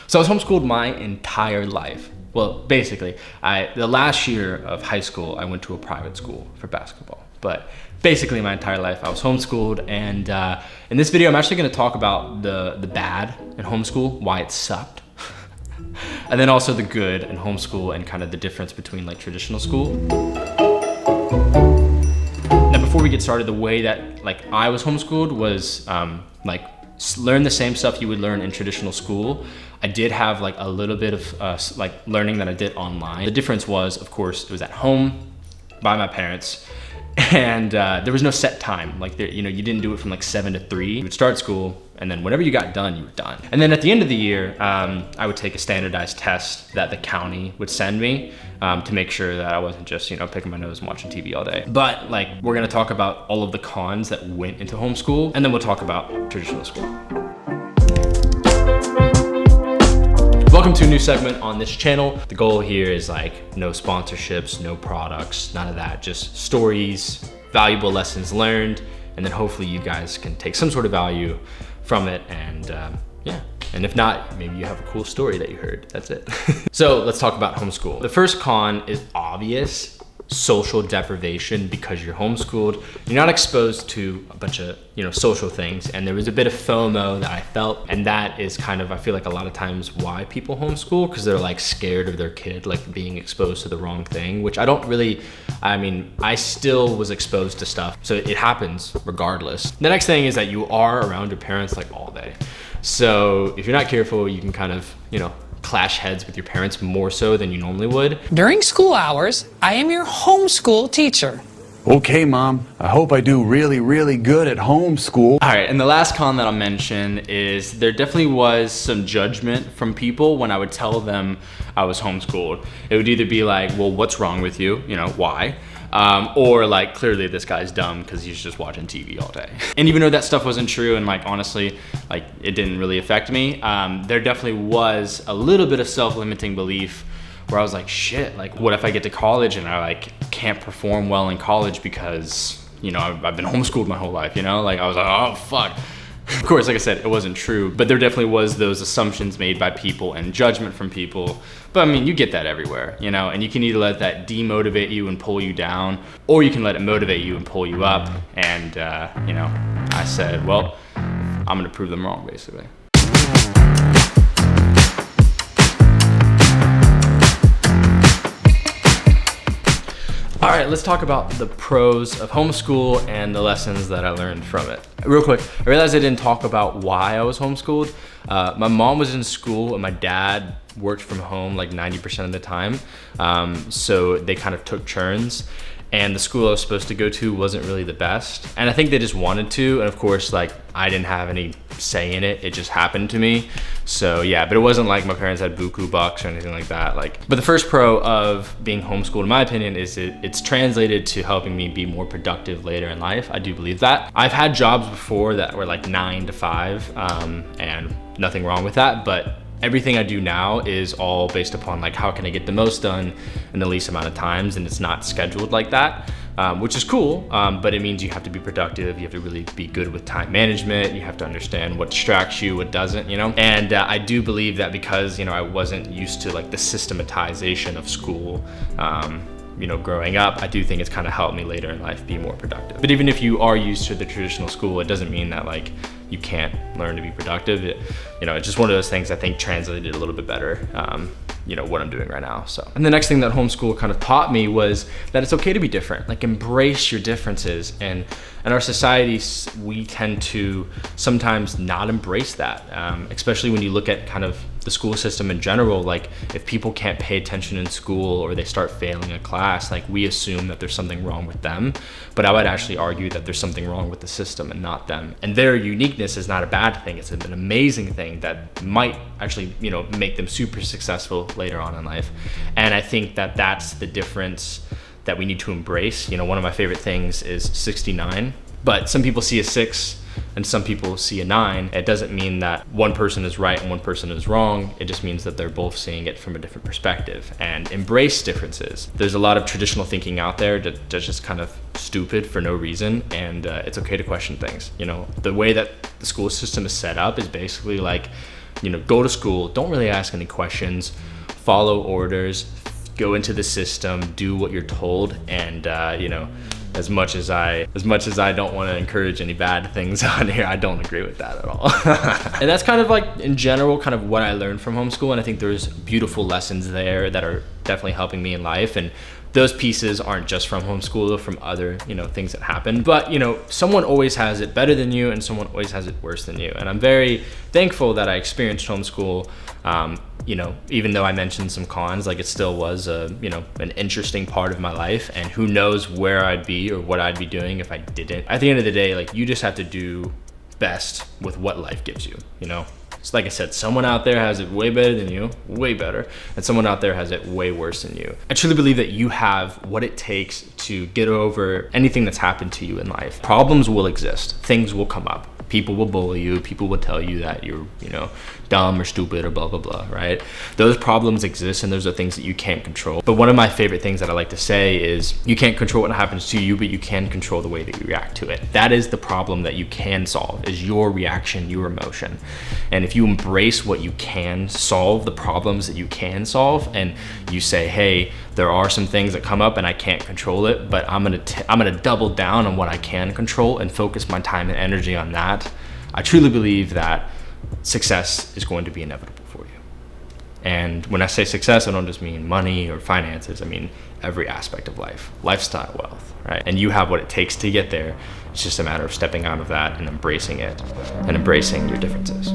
So I was homeschooled my entire life. Well, basically, the last year of high school, I went to a private school for basketball. But basically my entire life I was homeschooled, and in this video I'm actually gonna talk about the bad in homeschool, why it sucked. And then also the good in homeschool and kind of the difference between like traditional school. Now before we get started, the way that like I was homeschooled was like learn the same stuff you would learn in traditional school. I did have like a little bit of like learning that I did online. The difference was, of course, it was at home by my parents, and there was no set time. Like you know, you didn't do it from like 7 to 3. You would start school, and then whenever you got done, you were done. And then at the end of the year, I would take a standardized test that the county would send me to make sure that I wasn't just, you know, picking my nose and watching TV all day. But like, we're gonna talk about all of the cons that went into homeschool, and then we'll talk about traditional school. Welcome to a new segment on this channel. The goal here is like no sponsorships, no products, none of that, just stories, valuable lessons learned, and then hopefully you guys can take some sort of value from it, and yeah. And if not, maybe you have a cool story that you heard. That's it. So let's talk about homeschool. The first con is obvious. Social deprivation. Because you're homeschooled, you're not exposed to a bunch of, you know, social things, and there was a bit of FOMO that I felt, and that is kind of, I feel like a lot of times why people homeschool, because they're like scared of their kid like being exposed to the wrong thing, which I don't really, I mean, I still was exposed to stuff, so it happens regardless. The next thing is that you are around your parents like all day, so if you're not careful, you can kind of, you know, clash heads with your parents more so than you normally would. During school hours, I am your homeschool teacher. Okay, Mom. I hope I do really, really good at homeschool. All right, and the last con that I'll mention is there definitely was some judgment from people when I would tell them I was homeschooled. It would either be like, well, what's wrong with you? You know, why? Or like, clearly this guy's dumb because he's just watching TV all day. And even though that stuff wasn't true, and like honestly, like it didn't really affect me, there definitely was a little bit of self-limiting belief where I was like, shit, like what if I get to college and I like can't perform well in college because, you know, I've been homeschooled my whole life, you know? Like I was like, oh fuck. Of course, like I said, it wasn't true, but there definitely was those assumptions made by people and judgment from people. But I mean, you get that everywhere, you know, and you can either let that demotivate you and pull you down, or you can let it motivate you and pull you up. And, you know, I said, well, I'm gonna prove them wrong, basically. All right, let's talk about the pros of homeschool and the lessons that I learned from it. Real quick, I realized I didn't talk about why I was homeschooled. My mom was in school and my dad worked from home like 90% of the time. So they kind of took turns. And the school I was supposed to go to wasn't really the best. And I think they just wanted to. And of course, like I didn't have any say in it. It just happened to me. So yeah, but it wasn't like my parents had buku bucks or anything like that. But the first pro of being homeschooled, in my opinion, is it's translated to helping me be more productive later in life. I do believe that. I've had jobs before that were like 9 to 5, and nothing wrong with that. But everything I do now is all based upon like how can I get the most done in the least amount of times, and it's not scheduled like that, which is cool, but it means you have to be productive. You have to really be good with time management. You have to understand what distracts you, what doesn't, you know? And I do believe that because, you know, I wasn't used to like the systematization of school, you know, growing up, I do think it's kind of helped me later in life be more productive. But even if you are used to the traditional school, it doesn't mean that like you can't learn to be productive. You know, it's just one of those things I think translated a little bit better, you know, what I'm doing right now. So, and the next thing that homeschool kind of taught me was that it's okay to be different. Like embrace your differences. And in our society, we tend to sometimes not embrace that, especially when you look at kind of the school system in general. Like if people can't pay attention in school or they start failing a class, like we assume that there's something wrong with them. But I would actually argue that there's something wrong with the system and not them. And their uniqueness is not a bad thing. It's an amazing thing that might actually, you know, make them super successful later on in life. And I think that that's the difference that we need to embrace. You know, one of my favorite things is 69, but some people see a 6 and some people see a 9. It doesn't mean that one person is right and one person is wrong. It just means that they're both seeing it from a different perspective, and embrace differences. There's a lot of traditional thinking out there that's just kind of stupid for no reason, and it's okay to question things. You know, the way that the school system is set up is basically like go to school, don't really ask any questions, follow orders, go into the system, do what you're told, and as much as I don't want to encourage any bad things on here, I don't agree with that at all. And that's kind of like, in general, kind of what I learned from homeschool. And I think there's beautiful lessons there that are definitely helping me in life. And those pieces aren't just from homeschool, or from other, things that happen. But, someone always has it better than you, and someone always has it worse than you. And I'm very thankful that I experienced homeschool. Even though I mentioned some cons, like, it still was an interesting part of my life, and who knows where I'd be or what I'd be doing if I didn't. At the end of the day, like, you just have to do best with what life gives you, So like I said, someone out there has it way better than you, way better, and someone out there has it way worse than you. I truly believe that you have what it takes to get over anything that's happened to you in life. Problems will exist, things will come up. People will bully you, people will tell you that you're, dumb or stupid or blah, blah, blah, right? Those problems exist, and those are things that you can't control. But one of my favorite things that I like to say is, you can't control what happens to you, but you can control the way that you react to it. That is the problem that you can solve, is your reaction, your emotion. And if you embrace what you can solve, the problems that you can solve, and you say, hey, there are some things that come up and I can't control it, but I'm gonna double down on what I can control and focus my time and energy on that, I truly believe that success is going to be inevitable for you. And when I say success, I don't just mean money or finances. I mean every aspect of life, lifestyle, wealth, right? And you have what it takes to get there. It's just a matter of stepping out of that and embracing it, and embracing your differences.